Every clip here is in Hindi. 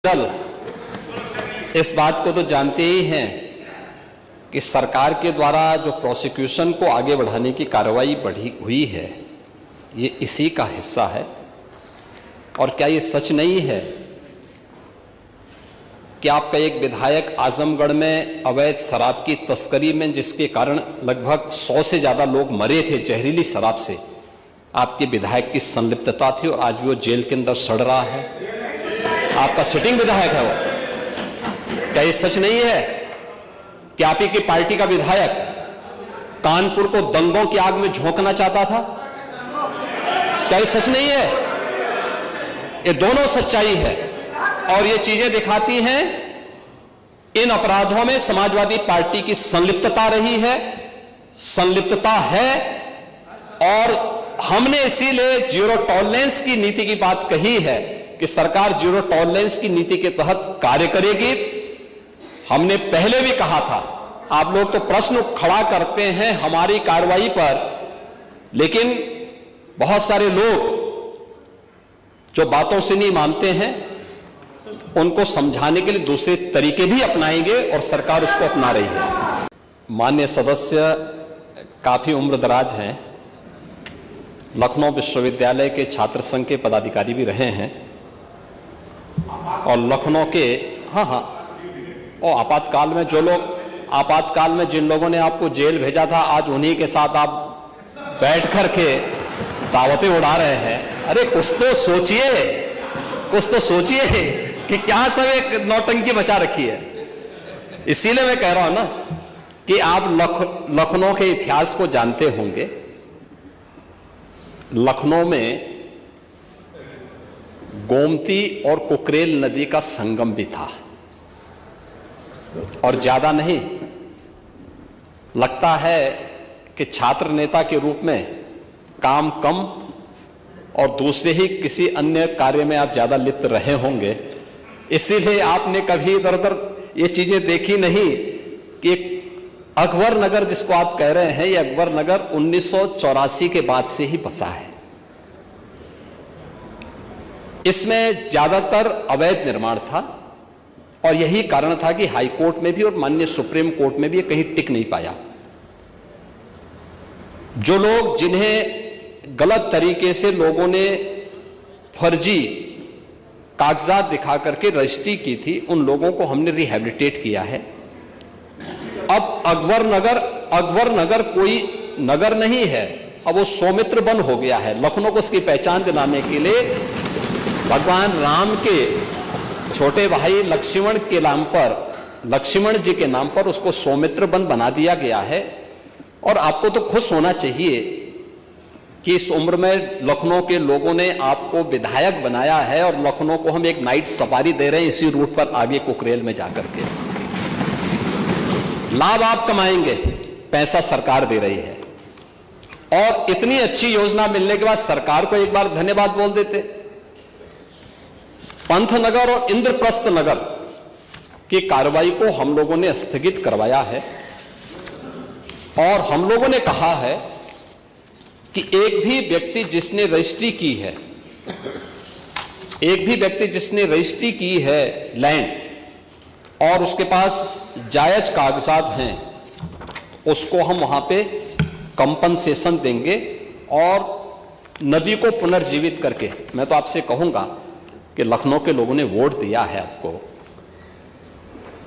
दल इस बात को तो जानते ही हैं कि सरकार के द्वारा जो प्रोसिक्यूशन को आगे बढ़ाने की कार्रवाई बढ़ी हुई है ये इसी का हिस्सा है। और क्या ये सच नहीं है कि आपका एक विधायक आजमगढ़ में अवैध शराब की तस्करी में जिसके कारण लगभग 100 से ज्यादा लोग मरे थे जहरीली शराब से, आपके विधायक की संलिप्तता थी और आज भी वो जेल के अंदर सड़ रहा है। आपका सिटिंग विधायक है वो। क्या ये सच नहीं है कि आप ही की पार्टी का विधायक कानपुर को दंगों की आग में झोंकना चाहता था? क्या ये सच नहीं है? ये दोनों सच्चाई है और ये चीजें दिखाती हैं इन अपराधों में समाजवादी पार्टी की संलिप्तता रही है, संलिप्तता है। और हमने इसीलिए जीरो टॉलरेंस की नीति की बात कही है कि सरकार जीरो टॉलरेंस की नीति के तहत कार्य करेगी। हमने पहले भी कहा था, आप लोग तो प्रश्न खड़ा करते हैं हमारी कार्रवाई पर, लेकिन बहुत सारे लोग जो बातों से नहीं मानते हैं उनको समझाने के लिए दूसरे तरीके भी अपनाएंगे और सरकार उसको अपना रही है। माननीय सदस्य काफी उम्रदराज हैं, लखनऊ विश्वविद्यालय के छात्र संघ के पदाधिकारी भी रहे हैं और लखनऊ के और आपातकाल में जो लोग आपातकाल में जिन लोगों ने आपको जेल भेजा था, आज उन्हीं के साथ आप बैठ कर के दावतें उड़ा रहे हैं। अरे कुछ तो सोचिए कि क्या सब एक नौटंकी बचा रखी है। इसीलिए मैं कह रहा हूं ना कि आप लखनऊ के इतिहास को जानते होंगे। लखनऊ में गोमती और कुकरेल नदी का संगम भी था और ज्यादा नहीं, लगता है कि छात्र नेता के रूप में काम कम और दूसरे ही किसी अन्य कार्य में आप ज्यादा लिप्त रहे होंगे, इसीलिए आपने कभी इधर उधर ये चीजें देखी नहीं कि अकबर नगर जिसको आप कह रहे हैं, ये अकबर नगर 1984 के बाद से ही बसा है। इसमें ज्यादातर अवैध निर्माण था और यही कारण था कि हाई कोर्ट में भी और माननीय सुप्रीम कोर्ट में भी ये कहीं टिक नहीं पाया। जो लोग जिन्हें गलत तरीके से लोगों ने फर्जी कागजात दिखा करके रजिस्ट्री की थी, उन लोगों को हमने रिहैबिलिटेट किया है। अब अकबर नगर कोई नगर नहीं है, अब वो सौमित्र वन हो गया है। लखनऊ को उसकी पहचान दिलाने के लिए भगवान राम के छोटे भाई लक्ष्मण जी के नाम पर उसको सौमित्र वन बना दिया गया है। और आपको तो खुश होना चाहिए कि इस उम्र में लखनऊ के लोगों ने आपको विधायक बनाया है और लखनऊ को हम एक नाइट सफारी दे रहे हैं इसी रूट पर आगे कुकरेल में जाकर के। लाभ आप कमाएंगे, पैसा सरकार दे रही है। और इतनी अच्छी योजना मिलने के बाद सरकार को एक बार धन्यवाद बोल देते। पंथनगर और इंद्रप्रस्थ नगर की कार्रवाई को हम लोगों ने स्थगित करवाया है और हम लोगों ने कहा है कि एक भी व्यक्ति जिसने रजिस्ट्री की है लैंड और उसके पास जायज कागजात हैं, उसको हम वहां पे कंपनसेशन देंगे और नदी को पुनर्जीवित करके। मैं तो आपसे कहूंगा कि लखनऊ के लोगों ने वोट दिया है आपको,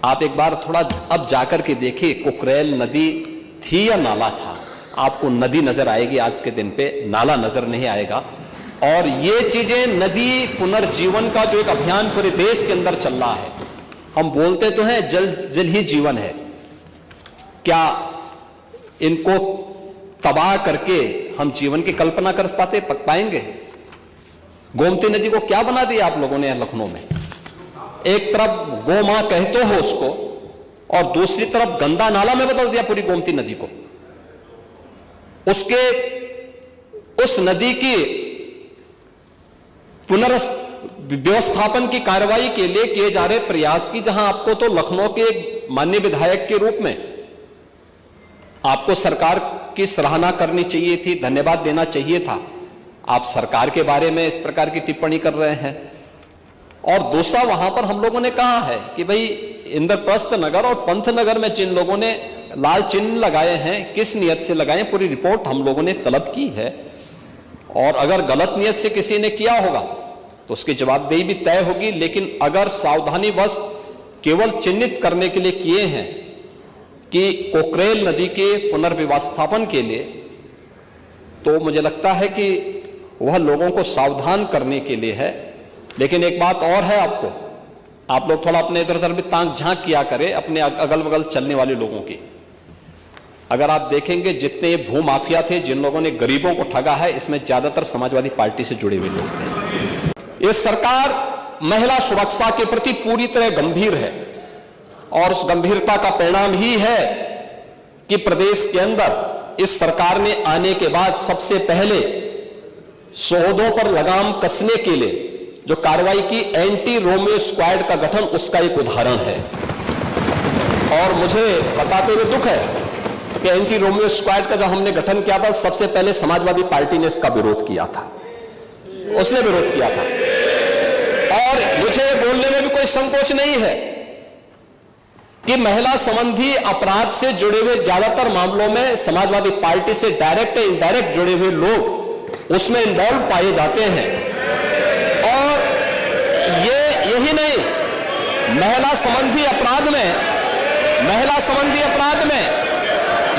आप एक बार थोड़ा अब जाकर के देखिए कुकरेल नदी थी या नाला था। आपको नदी नजर आएगी, आज के दिन पे नाला नजर नहीं आएगा। और ये चीजें नदी पुनर्जीवन का जो एक अभियान पूरे देश के अंदर चल रहा है, हम बोलते तो हैं जल जल ही जीवन है, क्या इनको तबाह करके हम जीवन की कल्पना कर पाएंगे? गोमती नदी को क्या बना दिया आप लोगों ने लखनऊ में? एक तरफ गो मां कहते हो उसको और दूसरी तरफ गंदा नाला में बदल दिया पूरी गोमती नदी को। उस नदी की पुनर्व्यवस्थापन की कार्रवाई के लिए किए जा रहे प्रयास की, जहां आपको तो लखनऊ के माननीय विधायक के रूप में आपको सरकार की सराहना करनी चाहिए थी, धन्यवाद देना चाहिए था। आप सरकार के बारे में इस प्रकार की टिप्पणी कर रहे हैं। और दूसरा, वहां पर हम लोगों ने कहा है कि भाई इंद्रप्रस्थ नगर और पंथ नगर में जिन लोगों ने लाल चिन्ह लगाए हैं, किस नियत से लगाए, पूरी रिपोर्ट हम लोगों ने तलब की है। और अगर गलत नियत से किसी ने किया होगा तो उसकी जवाबदेही भी तय होगी। लेकिन अगर सावधानीवश केवल चिन्हित करने के लिए किए हैं कि कोकरेल नदी के पुनर्व्यवस्थापन के लिए, तो मुझे लगता है कि वह लोगों को सावधान करने के लिए है। लेकिन एक बात और है, आप लोग थोड़ा अपने इधर उधर भी ताक झांक किया करें अपने अगल बगल चलने वाले लोगों की। अगर आप देखेंगे जितने भू माफिया थे, जिन लोगों ने गरीबों को ठगा है, इसमें ज्यादातर समाजवादी पार्टी से जुड़े हुए लोग थे। ये सरकार महिला सुरक्षा के प्रति पूरी तरह गंभीर है और उस गंभीरता का परिणाम ही है कि प्रदेश के अंदर इस सरकार ने आने के बाद सबसे पहले शोधों पर लगाम कसने के लिए जो कार्रवाई की, एंटी रोमियो स्क्वाड का गठन उसका एक उदाहरण है। और मुझे बताते हुए दुख है कि एंटी रोमियो स्क्वाड का जब हमने गठन किया था, सबसे पहले समाजवादी पार्टी ने इसका विरोध किया था, उसने विरोध किया था। और मुझे बोलने में भी कोई संकोच नहीं है कि महिला संबंधी अपराध से जुड़े हुए ज्यादातर मामलों में समाजवादी पार्टी से डायरेक्ट या इनडायरेक्ट जुड़े हुए लोग उसमें इन्वॉल्व पाए जाते हैं। और यही नहीं, महिला संबंधी अपराध में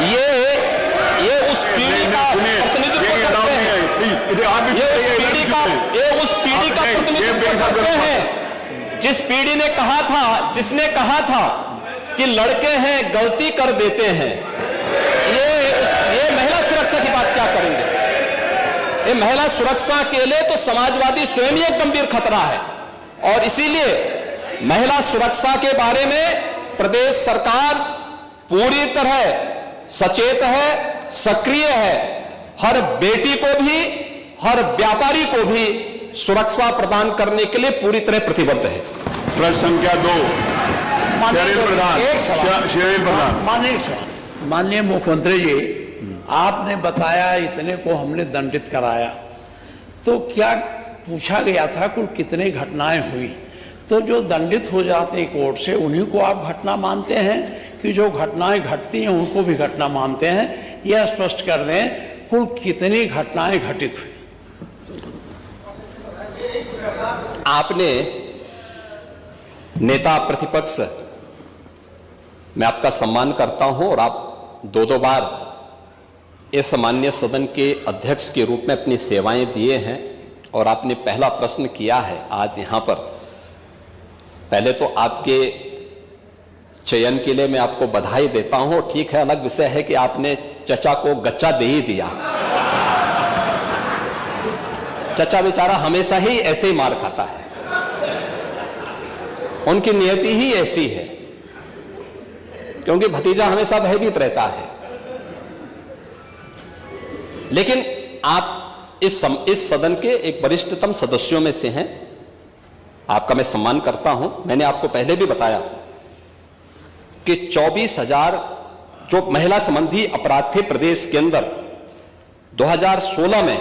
ये उस पीढ़ी का प्रतिनिधित्व करते हैं, ये उस पीढ़ी का प्रतिनिधित्व करते हैं जिस पीढ़ी ने कहा था, जिसने कहा था कि लड़के हैं गलती कर देते हैं। ये महिला सुरक्षा की बात क्या करेंगे? ये महिला सुरक्षा के लिए तो समाजवादी स्वयं ही एक गंभीर खतरा है। और इसीलिए महिला सुरक्षा के बारे में प्रदेश सरकार पूरी तरह सचेत है, सक्रिय है। हर बेटी को भी, हर व्यापारी को भी सुरक्षा प्रदान करने के लिए पूरी तरह प्रतिबद्ध है। प्रश्न संख्या 2, माननीय मुख्यमंत्री जी, आपने बताया इतने को हमने दंडित कराया, तो क्या पूछा गया था कुल कितनी घटनाएं हुई? तो जो दंडित हो जाते कोर्ट से उन्हीं को आप घटना मानते हैं कि जो घटनाएं घटती हैं उनको भी घटना मानते हैं? यह स्पष्ट कर दें कुल कितनी घटनाएं घटित हुई। आपने नेता प्रतिपक्ष, मैं आपका सम्मान करता हूं और आप दो बार इस माननीय सदन के अध्यक्ष के रूप में अपनी सेवाएं दिए हैं और आपने पहला प्रश्न किया है आज यहां पर। पहले तो आपके चयन के लिए मैं आपको बधाई देता हूं। ठीक है, अलग विषय है कि आपने चचा को गच्चा दे ही दिया। चचा बेचारा हमेशा ही ऐसे ही मार खाता है, उनकी नियति ही ऐसी है, क्योंकि भतीजा हमेशा भयभीत रहता है। लेकिन आप इस सदन के एक वरिष्ठतम सदस्यों में से हैं, आपका मैं सम्मान करता हूं। मैंने आपको पहले भी बताया कि 24,000 जो महिला संबंधी अपराध थे प्रदेश के अंदर 2016 में,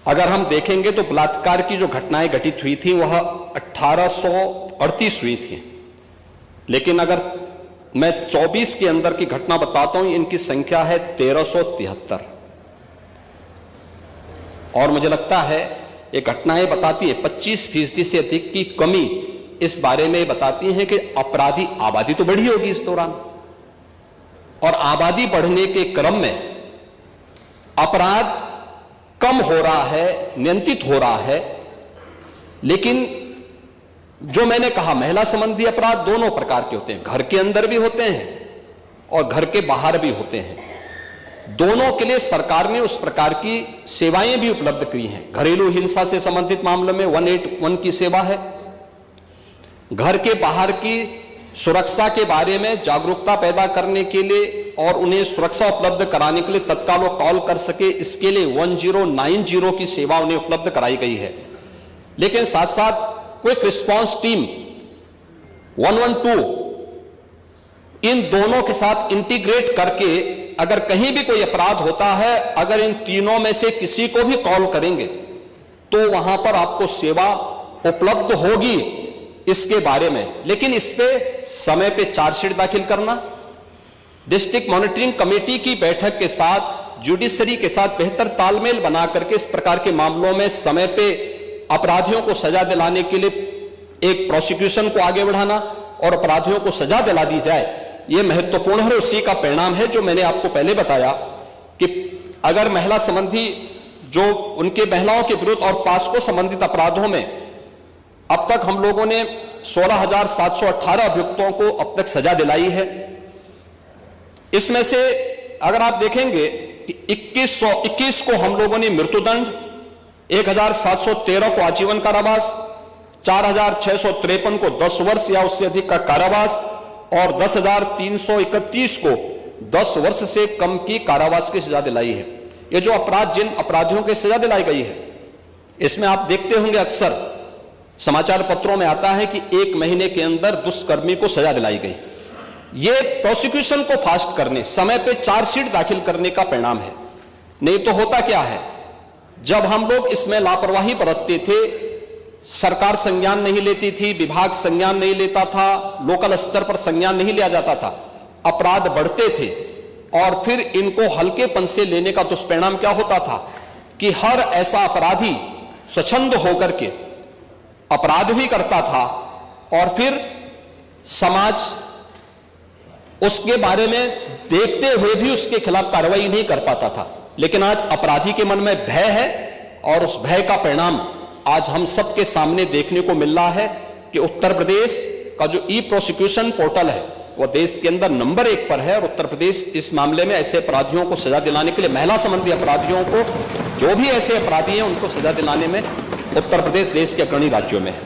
अगर हम देखेंगे तो बलात्कार की जो घटनाएं घटित हुई थी वह 1838 हुई थी। लेकिन अगर मैं 24 के अंदर की घटना बताता हूं, इनकी संख्या है 1373। और मुझे लगता है ये घटनाएं बताती है 25% से अधिक की कमी इस बारे में बताती है कि अपराधी आबादी तो बढ़ी होगी इस दौरान, और आबादी बढ़ने के क्रम में अपराध कम हो रहा है, नियंत्रित हो रहा है। लेकिन जो मैंने कहा, महिला संबंधी अपराध दोनों प्रकार के होते हैं, घर के अंदर भी होते हैं और घर के बाहर भी होते हैं। दोनों के लिए सरकार ने उस प्रकार की सेवाएं भी उपलब्ध की हैं। घरेलू हिंसा से संबंधित मामलों में 181 की सेवा है। घर के बाहर की सुरक्षा के बारे में जागरूकता पैदा करने के लिए और उन्हें सुरक्षा उपलब्ध कराने के लिए तत्काल वो कॉल कर सके, इसके लिए 1090 की सेवा उन्हें उपलब्ध कराई गई है। लेकिन साथ साथ क्विक रिस्पांस टीम 112, इन दोनों के साथ इंटीग्रेट करके अगर कहीं भी कोई अपराध होता है, अगर इन तीनों में से किसी को भी कॉल करेंगे तो वहां पर आपको सेवा उपलब्ध होगी इसके बारे में, लेकिन इस पे समय पे चार्जशीट दाखिल करना, डिस्ट्रिक्ट मॉनिटरिंग कमेटी की बैठक के साथ जुडिशरी के साथ बेहतर तालमेल बना करके इस प्रकार के मामलों में समय पे अपराधियों को सजा दिलाने के लिए एक प्रोसिक्यूशन को आगे बढ़ाना और अपराधियों को सजा दिला दी जाए, यह महत्वपूर्ण है। उसी का परिणाम है जो मैंने आपको पहले बताया कि अगर महिला संबंधी जो उनके महिलाओं के विरुद्ध और पास्को संबंधित अपराधों में अब तक हम लोगों ने 16,718 अभियुक्तों को अब तक सजा दिलाई है। इसमें से अगर आप देखेंगे कि 2121 को हम लोगों ने मृत्युदंड, 1,713 को आजीवन कारावास, 4,653 को 10 वर्ष या उससे अधिक का कारावास और 10,331 को 10 वर्ष से कम की कारावास की सजा दिलाई है। ये जो अपराध, जिन अपराधियों की सजा दिलाई गई है, इसमें आप देखते होंगे अक्सर समाचार पत्रों में आता है कि 1 महीने के अंदर दुष्कर्मी को सजा दिलाई गई। ये प्रोसिक्यूशन को फास्ट करने, समय पे चार्जशीट दाखिल करने का परिणाम है। नहीं तो होता क्या है, जब हम लोग इसमें लापरवाही बरतते थे, सरकार संज्ञान नहीं लेती थी, विभाग संज्ञान नहीं लेता था, लोकल स्तर पर संज्ञान नहीं लिया जाता था, अपराध बढ़ते थे और फिर इनको हल्केपन से लेने का दुष्परिणाम क्या होता था कि हर ऐसा अपराधी स्वच्छंद होकर के अपराध भी करता था और फिर समाज उसके बारे में देखते हुए भी उसके खिलाफ कार्रवाई नहीं कर पाता था। लेकिन आज अपराधी के मन में भय है और उस भय का परिणाम आज हम सबके सामने देखने को मिल रहा है कि उत्तर प्रदेश का जो ई प्रोसिक्यूशन पोर्टल है वो देश के अंदर नंबर 1 पर है और उत्तर प्रदेश इस मामले में ऐसे अपराधियों को सजा दिलाने के लिए, महिला संबंधी अपराधियों को, जो भी ऐसे अपराधी हैं उनको सजा दिलाने में उत्तर प्रदेश देश के अग्रणी राज्यों में है।